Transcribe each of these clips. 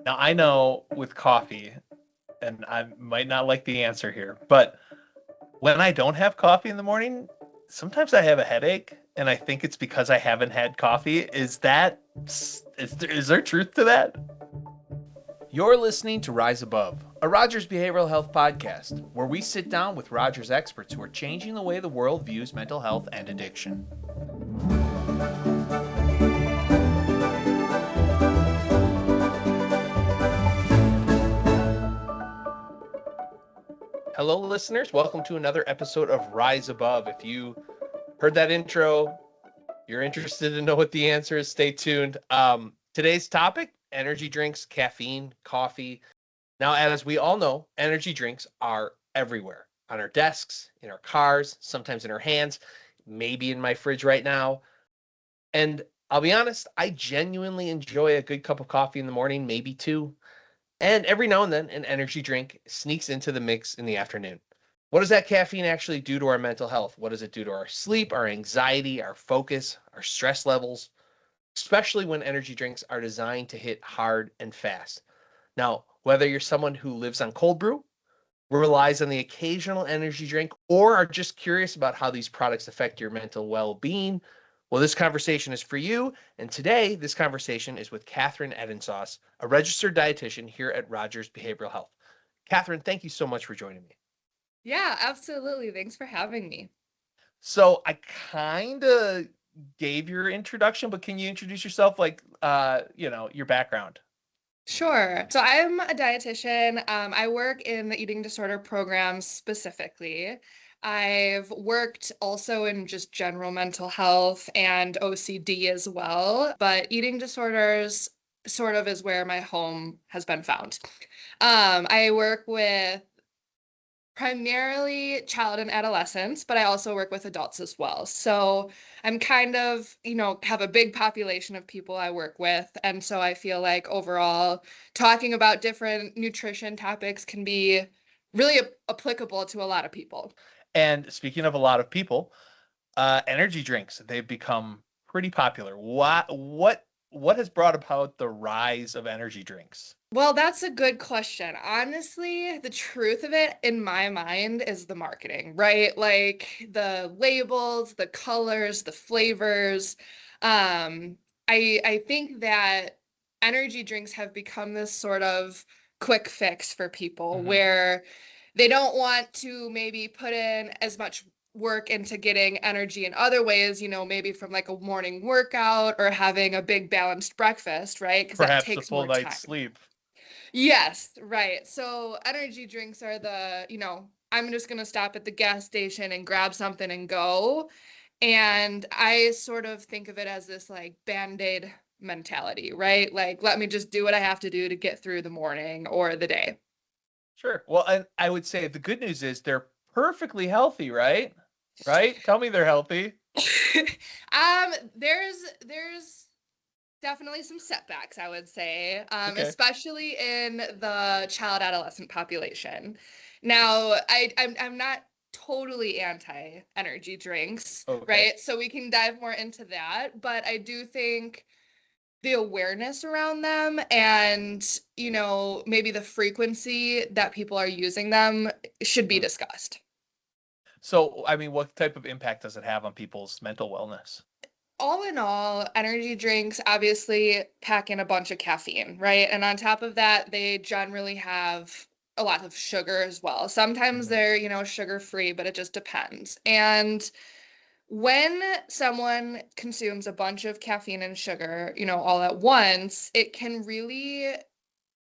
Now, I know with coffee, and I might not like the answer here, but when I don't have coffee in the morning, sometimes I have a headache, and I think it's because I haven't had coffee. Is there truth to that? You're listening to Rise Above, a Rogers Behavioral Health podcast, where we sit down with Rogers experts who are changing the way the world views mental health and addiction. Hello, listeners. Welcome to another episode of Rise Above. If you heard that intro, you're interested to know what the answer is, stay tuned. Today's topic, energy drinks, caffeine, coffee. Now, as we all know, energy drinks are everywhere, on our desks, in our cars, sometimes in our hands, maybe in my fridge right now. And I'll be honest, I genuinely enjoy a good cup of coffee in the morning, maybe two. And every now and then, an energy drink sneaks into the mix in the afternoon. What does that caffeine actually do to our mental health? What does it do to our sleep, our anxiety, our focus, our stress levels? Especially when energy drinks are designed to hit hard and fast. Now, whether you're someone who lives on cold brew, relies on the occasional energy drink, or are just curious about how these products affect your mental well-being, well, this conversation is for you. And today, this conversation is with Catherine Edensauce, a registered dietitian here at Rogers Behavioral Health. Catherine, thank you so much for joining me. Yeah, absolutely. Thanks for having me. So I kind of gave your introduction, but can you introduce yourself, your background? Sure. So I'm a dietitian. I work in the eating disorder program specifically. I've worked also in just general mental health and OCD as well, but eating disorders sort of is where my home has been found. I work with primarily child and adolescents, but I also work with adults as well. So I'm kind of, have a big population of people I work with. And so I feel like overall, talking about different nutrition topics can be really applicable to a lot of people. And speaking of a lot of people, energy drinks, they've become pretty popular. What has brought about the rise of energy drinks? Well, that's a good question. Honestly, the truth of it in my mind is the marketing, right? Like the labels, the colors, the flavors. I think that energy drinks have become this sort of quick fix for people where they don't want to maybe put in as much work into getting energy in other ways, maybe from like a morning workout or having a big balanced breakfast, right? Because that Perhaps a takes full more night's time. sleep. Yes, right. So energy drinks are I'm just going to stop at the gas station and grab something and go. And I sort of think of it as this like Band-Aid mentality, right? Like, let me just do what I have to do to get through the morning or the day. Sure. Well, and I would say the good news is they're perfectly healthy, right? Right? Tell me they're healthy. There's definitely some setbacks, I would say, Okay. especially in the child adolescent population. Now, I'm not totally anti energy drinks, Okay. right? So we can dive more into that, but I do think the awareness around them and, maybe the frequency that people are using them should be Mhm. discussed. So, I mean, what type of impact does it have on people's mental wellness? All in all, energy drinks obviously pack in a bunch of caffeine, right? And on top of that, they generally have a lot of sugar as well. Sometimes Mhm. they're, sugar free, but it just depends. And when someone consumes a bunch of caffeine and sugar, all at once, it can really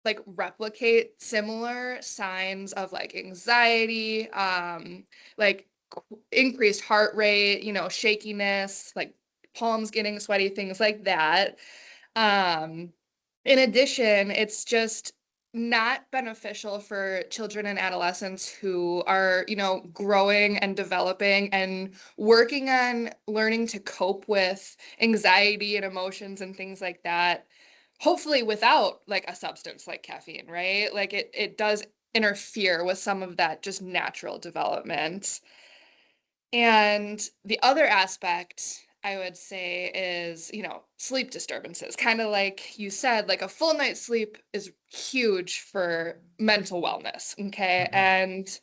like replicate similar signs of like anxiety, like increased heart rate, shakiness, like palms getting sweaty, things like that. Um, in addition, it's just not beneficial for children and adolescents who are, growing and developing and working on learning to cope with anxiety and emotions and things like that. Hopefully without like a substance like caffeine, right? Like it does interfere with some of that just natural development. And the other aspect I would say is, sleep disturbances. Kind of like you said, like a full night's sleep is huge for mental wellness. Okay. Mhm. And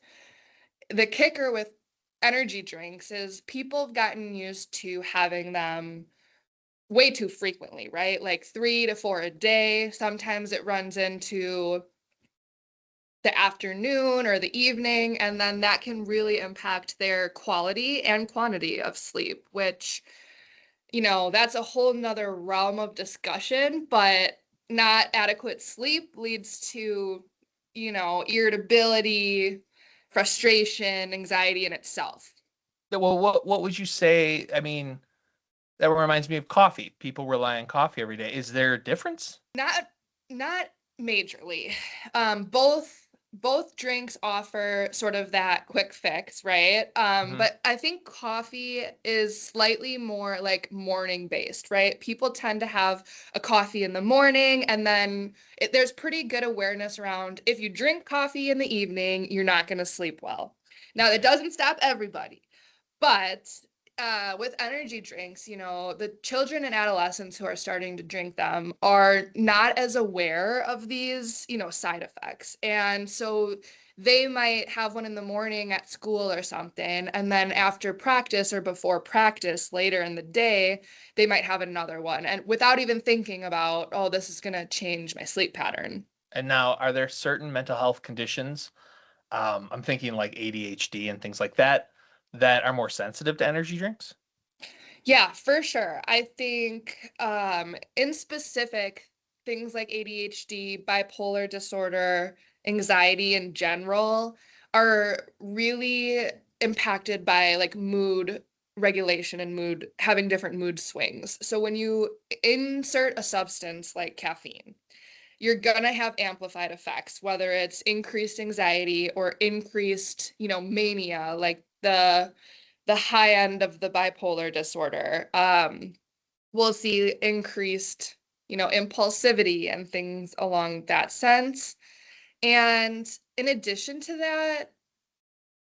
the kicker with energy drinks is people have gotten used to having them way too frequently, right? Like 3 to 4 a day. Sometimes it runs into the afternoon or the evening, and then that can really impact their quality and quantity of sleep, which, that's a whole nother realm of discussion, but not adequate sleep leads to, irritability, frustration, anxiety in itself. Well, what would you say? I mean, that reminds me of coffee. People rely on coffee every day. Is there a difference? Not majorly. Both drinks offer sort of that quick fix, right? Mhm. But I think coffee is slightly more like morning based, right? People tend to have a coffee in the morning, and then there's pretty good awareness around if you drink coffee in the evening, you're not going to sleep well. Now, that doesn't stop everybody. But with energy drinks, the children and adolescents who are starting to drink them are not as aware of these, side effects. And so they might have one in the morning at school or something. And then after practice or before practice later in the day, they might have another one. And without even thinking about, oh, this is going to change my sleep pattern. And now, are there certain mental health conditions? I'm thinking like ADHD and things like that that are more sensitive to energy drinks. Yeah, for sure. I think in specific, things like ADHD, bipolar disorder, anxiety in general are really impacted by like mood regulation and mood having different mood swings. So when you insert a substance like caffeine, you're gonna have amplified effects, whether it's increased anxiety or increased, mania, like the high end of the bipolar disorder. We'll see increased, impulsivity and things along that sense. And in addition to that,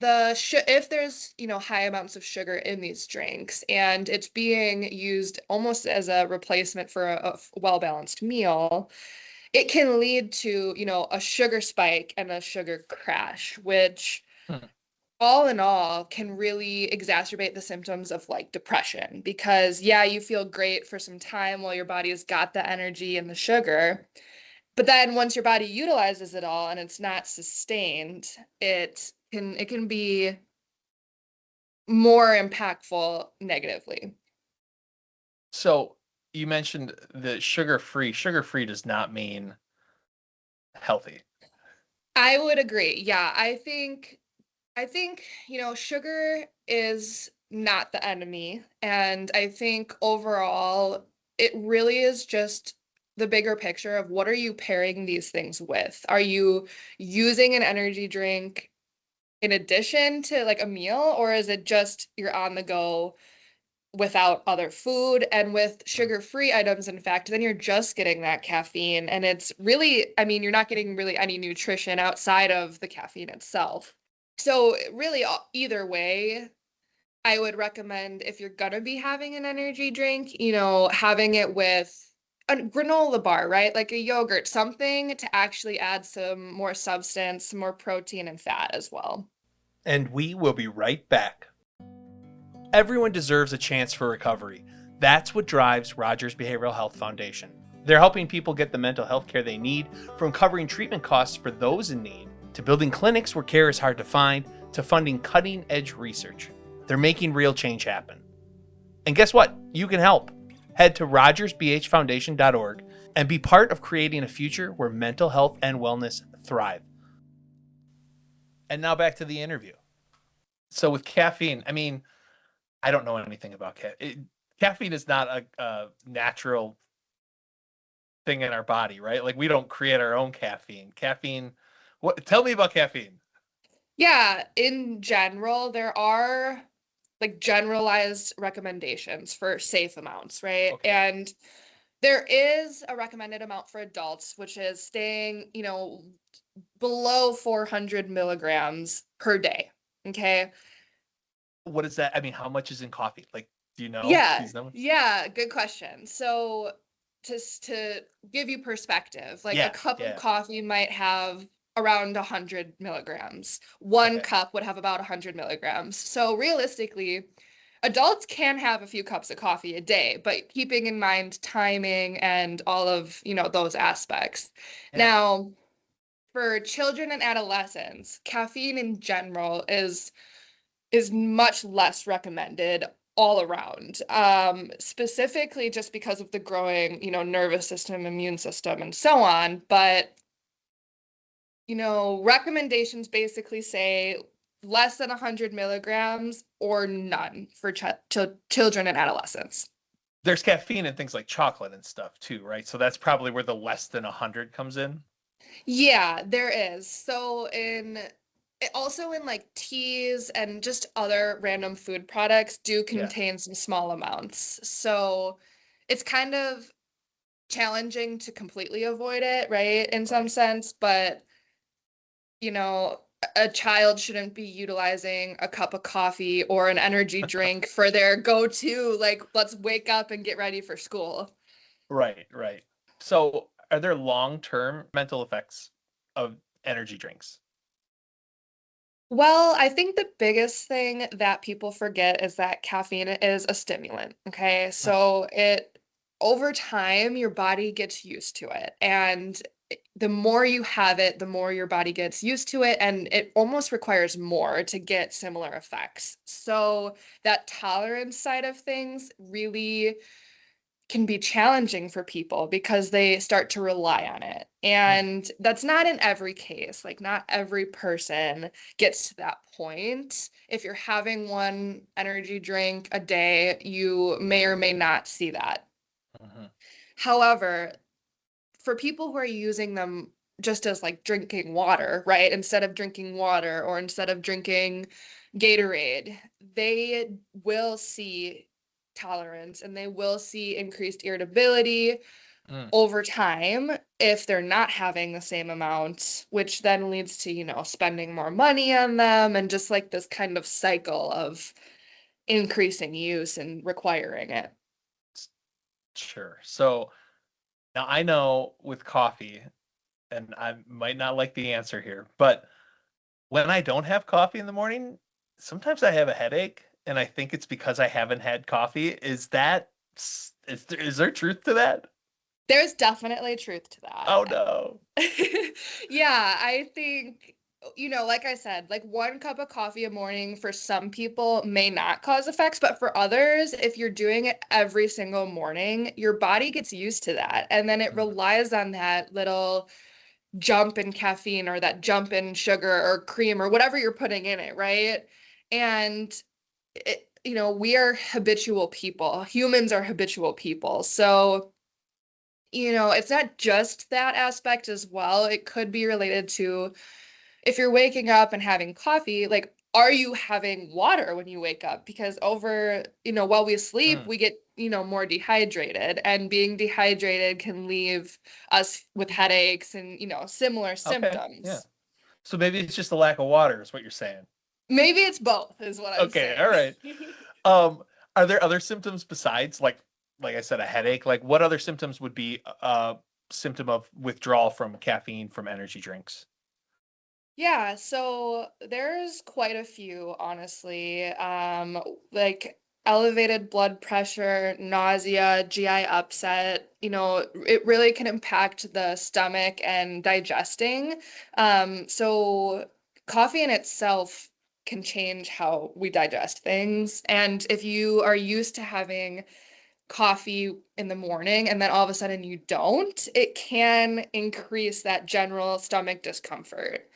if there's, high amounts of sugar in these drinks and it's being used almost as a replacement for a well-balanced meal, it can lead to, a sugar spike and a sugar crash, which Hmm. all in all can really exacerbate the symptoms of like depression because yeah, you feel great for some time while your body has got the energy and the sugar, but then once your body utilizes it all and it's not sustained, it can be more impactful negatively. So you mentioned the sugar free. Sugar free does not mean healthy. I would agree. Yeah, I think, sugar is not the enemy. And I think overall, it really is just the bigger picture of what are you pairing these things with? Are you using an energy drink in addition to like a meal, or is it just you're on the go without other food? And with sugar-free items, in fact, then you're just getting that caffeine. And it's really, I mean, you're not getting really any nutrition outside of the caffeine itself. So really, either way, I would recommend if you're gonna be having an energy drink, having it with a granola bar, right? Like a yogurt, something to actually add some more substance, some more protein and fat as well. And we will be right back. Everyone deserves a chance for recovery. That's what drives Rogers Behavioral Health Foundation. They're helping people get the mental health care they need, from covering treatment costs for those in need, to building clinics where care is hard to find, to funding cutting edge research. They're making real change happen. And guess what? You can help. Head to rogersbhfoundation.org and be part of creating a future where mental health and wellness thrive. And now back to the interview. So with caffeine, I mean, I don't know anything about caffeine. Caffeine is not a natural thing in our body, right? Like we don't create our own caffeine. Caffeine. What? Tell me about caffeine. Yeah, in general, there are like generalized recommendations for safe amounts, right? Okay. And there is a recommended amount for adults, which is staying, below 400 milligrams per day. Okay. What is that? I mean, how much is in coffee? Like Do you know Yeah, these numbers? yeah, good question. So just to give you perspective, like a Yeah, cup of yeah. coffee might have around 100 milligrams. One Okay. cup would have about 100 milligrams. So realistically, adults can have a few cups of coffee a day, but keeping in mind timing and all of, those aspects. Yeah. Now, for children and adolescents, caffeine in general is much less recommended all around, specifically just because of the growing, nervous system, immune system, and so on. But, recommendations basically say less than 100 milligrams or none for children and adolescents. There's caffeine in things like chocolate and stuff too, right? So that's probably where the less than 100 comes in. Yeah, there is. So also in like teas and just other random food products do Yeah. contain some small amounts. So it's kind of challenging to completely avoid it, right? In some Right. sense, but a child shouldn't be utilizing a cup of coffee or an energy drink for their go-to, like, let's wake up and get ready for school. Right, right. So are there long-term mental effects of energy drinks? Well, I think the biggest thing that people forget is that caffeine is a stimulant. Okay. Hmm. So over time, your body gets used to it. And the more you have it, the more your body gets used to it. And it almost requires more to get similar effects. So that tolerance side of things really can be challenging for people because they start to rely on it. Hmm. And that's not in every case. Like, not every person gets to that point. If you're having one energy drink a day, you may or may not see that. Mhm. However, for people who are using them just as like drinking water, right? Instead of drinking water or instead of drinking Gatorade, they will see tolerance and they will see increased irritability Mm. over time if they're not having the same amount, which then leads to, spending more money on them and just like this kind of cycle of increasing use and requiring it. Sure. So now I know with coffee, and I might not like the answer here, but when I don't have coffee in the morning, sometimes I have a headache, and I think it's because I haven't had coffee. Is there truth to that? There's definitely truth to that. Oh no. Yeah, I think, like I said, like one cup of coffee a morning for some people may not cause effects, but for others, if you're doing it every single morning, your body gets used to that. And then it Mhm. relies on that little jump in caffeine or that jump in sugar or cream or whatever you're putting in it, right? And we are habitual people. Humans are habitual people. So it's not just that aspect as well. It could be related to if you're waking up and having coffee, like, are you having water when you wake up? Because while we sleep, Mm. we get, more dehydrated, and being dehydrated can leave us with headaches and, similar Okay. Yeah. symptoms. So maybe it's just a lack of water, is what you're saying. Maybe it's both, is what I'm Okay. All saying. right. Um, are there other symptoms besides like I said, a headache? Like what other symptoms would be a symptom of withdrawal from caffeine from energy drinks? Yeah, so there's quite a few, honestly. Like elevated blood pressure, nausea, GI upset, it really can impact the stomach and digesting. So coffee in itself can change how we digest things. And if you are used to having coffee in the morning and then all of a sudden you don't, it can increase that general stomach discomfort.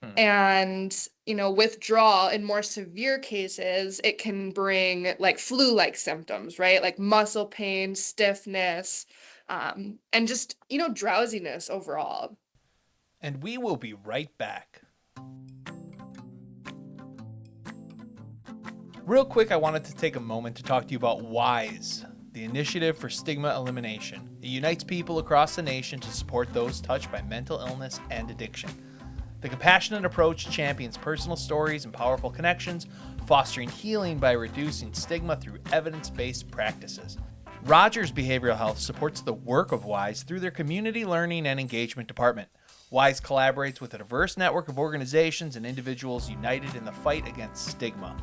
Hmm. And, withdrawal in more severe cases, it can bring like flu-like symptoms, right? Like muscle pain, stiffness, and just, drowsiness overall. And we will be right back. Real quick, I wanted to take a moment to talk to you about WISE, the Initiative for Stigma Elimination. It unites people across the nation to support those touched by mental illness and addiction. The compassionate approach champions personal stories and powerful connections, fostering healing by reducing stigma through evidence-based practices. Rogers Behavioral Health supports the work of WISE through their Community Learning and Engagement Department. WISE collaborates with a diverse network of organizations and individuals united in the fight against stigma.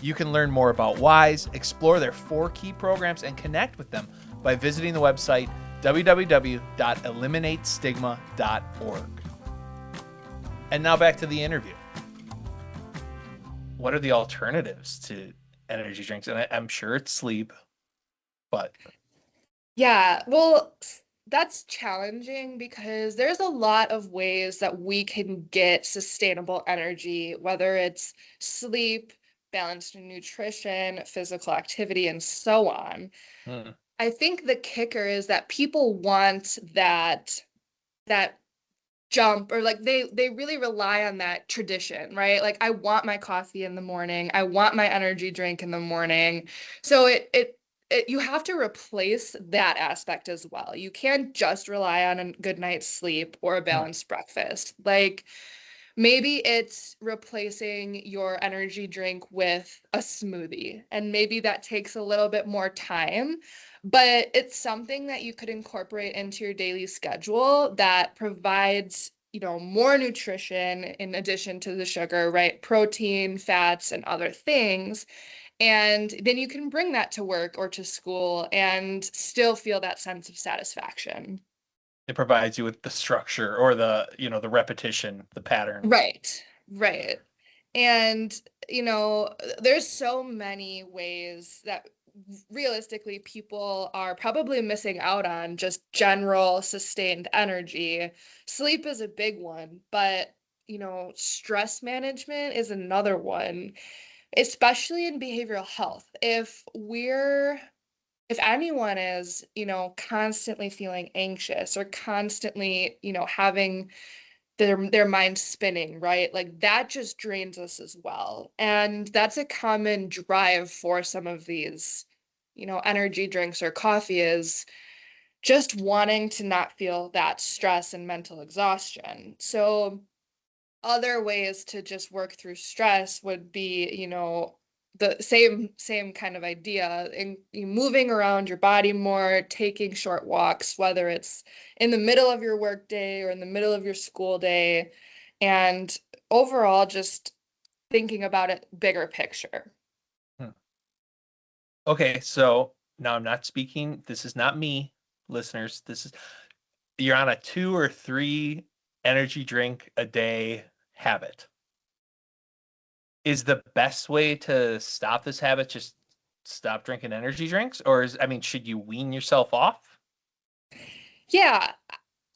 You can learn more about WISE, explore their 4 key programs, and connect with them by visiting the website www.eliminatestigma.org. And now back to the interview. What are the alternatives to energy drinks? And I'm sure it's sleep, but Yeah, well, that's challenging because there's a lot of ways that we can get sustainable energy, whether it's sleep, balanced nutrition, physical activity, and so on. hmm, I think the kicker is that people want that jump, or like they really rely on that tradition, right? Like, I want my coffee in the morning, I want my energy drink in the morning. So you have to replace that aspect as well. You can't just rely on a good night's sleep or a hmm. balanced breakfast. Like, maybe it's replacing your energy drink with a smoothie, and maybe that takes a little bit more time, but it's something that you could incorporate into your daily schedule that provides, more nutrition in addition to the sugar, right? Protein, fats, and other things. And then you can bring that to work or to school and still feel that sense of satisfaction. It provides you with the structure or the repetition, the pattern. Right, right. And, there's so many ways that realistically people are probably missing out on just general sustained energy. Sleep is a big one, but, stress management is another one, especially in behavioral health. If anyone is, constantly feeling anxious or constantly, having their mind spinning, right? Like, that just drains us as well. And that's a common drive for some of these, energy drinks or coffee, is just wanting to not feel that stress and mental exhaustion. So other ways to just work through stress would be, the same kind of idea, in moving around your body more, taking short walks, whether it's in the middle of your work day or in the middle of your school day, and overall just thinking about it bigger picture. Hmm. Okay, so now I'm not speaking. This is not me, listeners. You're on a 2 or 3 energy drink a day habit. Is the best way to stop this habit just stop drinking energy drinks? Or should you wean yourself off? Yeah,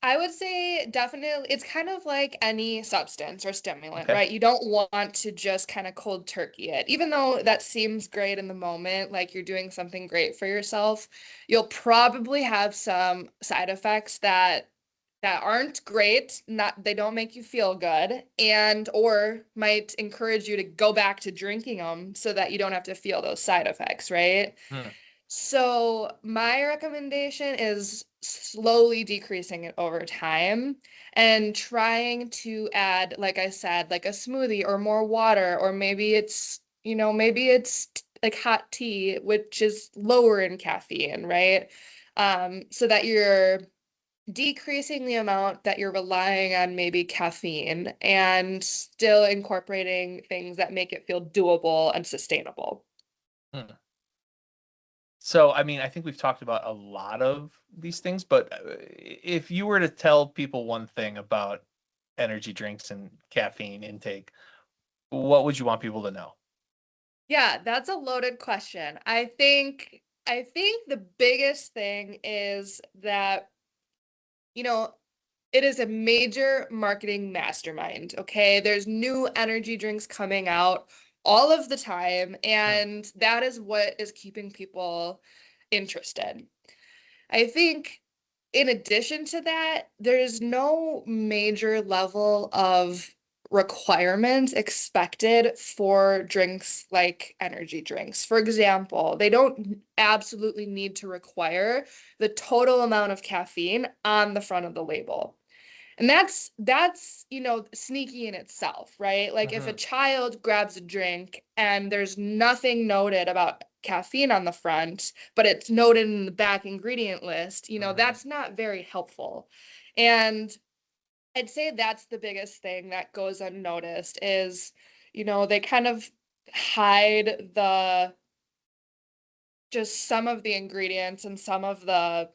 I would say definitely it's kind of like any substance or stimulant, Okay. right? You don't want to just kind of cold turkey it. Even though that seems great in the moment, like you're doing something great for yourself, you'll probably have some side effects that aren't great, not they don't make you feel good, and or might encourage you to go back to drinking them so that you don't have to feel those side effects, right? Hmm. So my recommendation is slowly decreasing it over time and trying to add, like I said, like a smoothie or more water, or maybe it's like hot tea, which is lower in caffeine, right? So that you're decreasing the amount that you're relying on maybe caffeine and still incorporating things that make it feel doable and sustainable. Hmm. So, I think we've talked about a lot of these things, but if you were to tell people one thing about energy drinks and caffeine intake, what would you want people to know? Yeah, that's a loaded question. I think the biggest thing is that, you know, it is a major marketing mastermind, okay? There's new energy drinks coming out all of the time, Hmm. and that is what is keeping people interested. I think in addition to that, there's no major level of requirement expected for drinks like energy drinks. For example, they don't absolutely need to require the total amount of caffeine on the front of the label. And that's, you know, sneaky in itself, right? Like if a child grabs a drink and there's nothing noted about caffeine on the front, but it's noted in the back ingredient list, you know, that's not very helpful. And I'd say that's the biggest thing that goes unnoticed is, you know, they kind of hide the just some of the ingredients and some of the,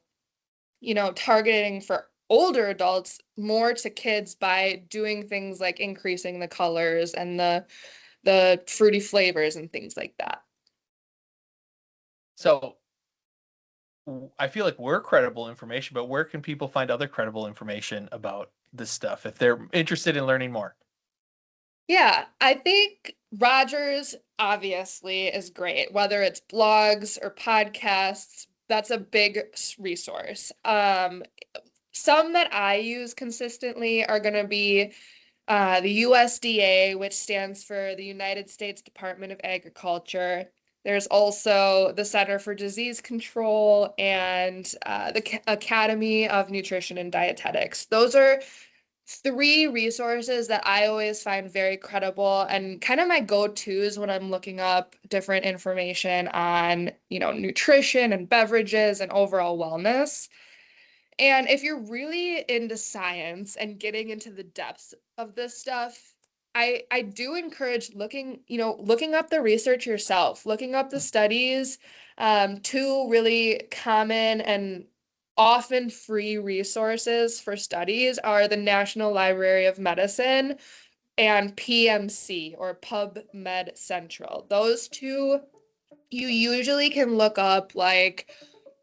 you know, targeting for older adults more to kids by doing things like increasing the colors and the fruity flavors and things like that. So I feel like we're credible information, but where can people find other credible information about this stuff if they're interested in learning more? Yeah, I think Rogers obviously is great, whether it's blogs or podcasts, that's a big resource. Some that I use consistently are going to be the USDA, which stands for the United States Department of Agriculture. There's also the Center for Disease Control and the Academy of Nutrition and Dietetics. Those are three resources that I always find very credible and kind of my go-tos when I'm looking up different information on, you know, nutrition and beverages and overall wellness. And if you're really into science and getting into the depths of this stuff, I do encourage looking up the research yourself, looking up the studies. Two really common and often free resources for studies are the National Library of Medicine and PMC or PubMed Central. Those two you usually can look up like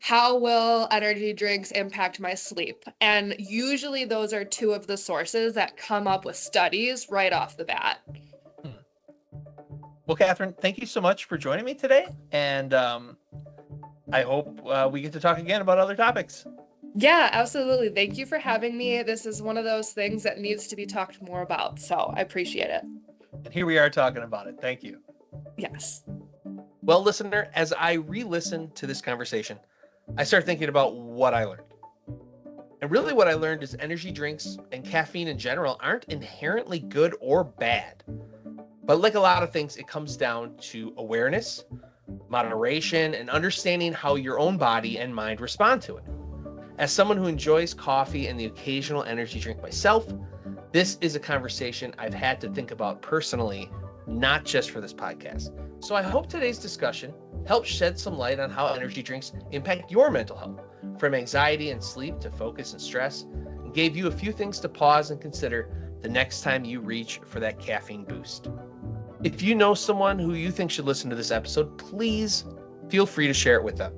how will energy drinks impact my sleep? And usually those are two of the sources that come up with studies right off the bat. Well, Catherine, thank you so much for joining me today. And I hope we get to talk again about other topics. Yeah, absolutely. Thank you for having me. This is one of those things that needs to be talked more about. So I appreciate it. And here we are talking about it. Thank you. Yes. Well, listener, as I re-listen to this conversation, I start thinking about what I learned. And really what I learned is energy drinks and caffeine in general aren't inherently good or bad. But like a lot of things, it comes down to awareness, moderation, and understanding how your own body and mind respond to it. As someone who enjoys coffee and the occasional energy drink myself, this is a conversation I've had to think about personally, not just for this podcast. So I hope today's discussion helps shed some light on how energy drinks impact your mental health, from anxiety and sleep to focus and stress, and gave you a few things to pause and consider the next time you reach for that caffeine boost. If you know someone who you think should listen to this episode, please feel free to share it with them.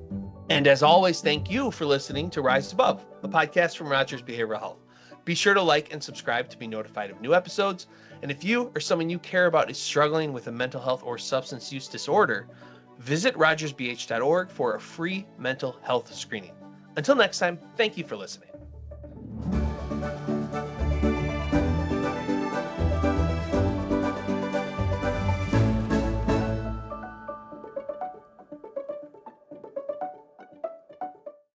And as always, thank you for listening to Rise Above, a podcast from Rogers Behavioral Health. Be sure to like and subscribe to be notified of new episodes. And if you or someone you care about is struggling with a mental health or substance use disorder, visit rogersbh.org for a free mental health screening. Until next time, thank you for listening.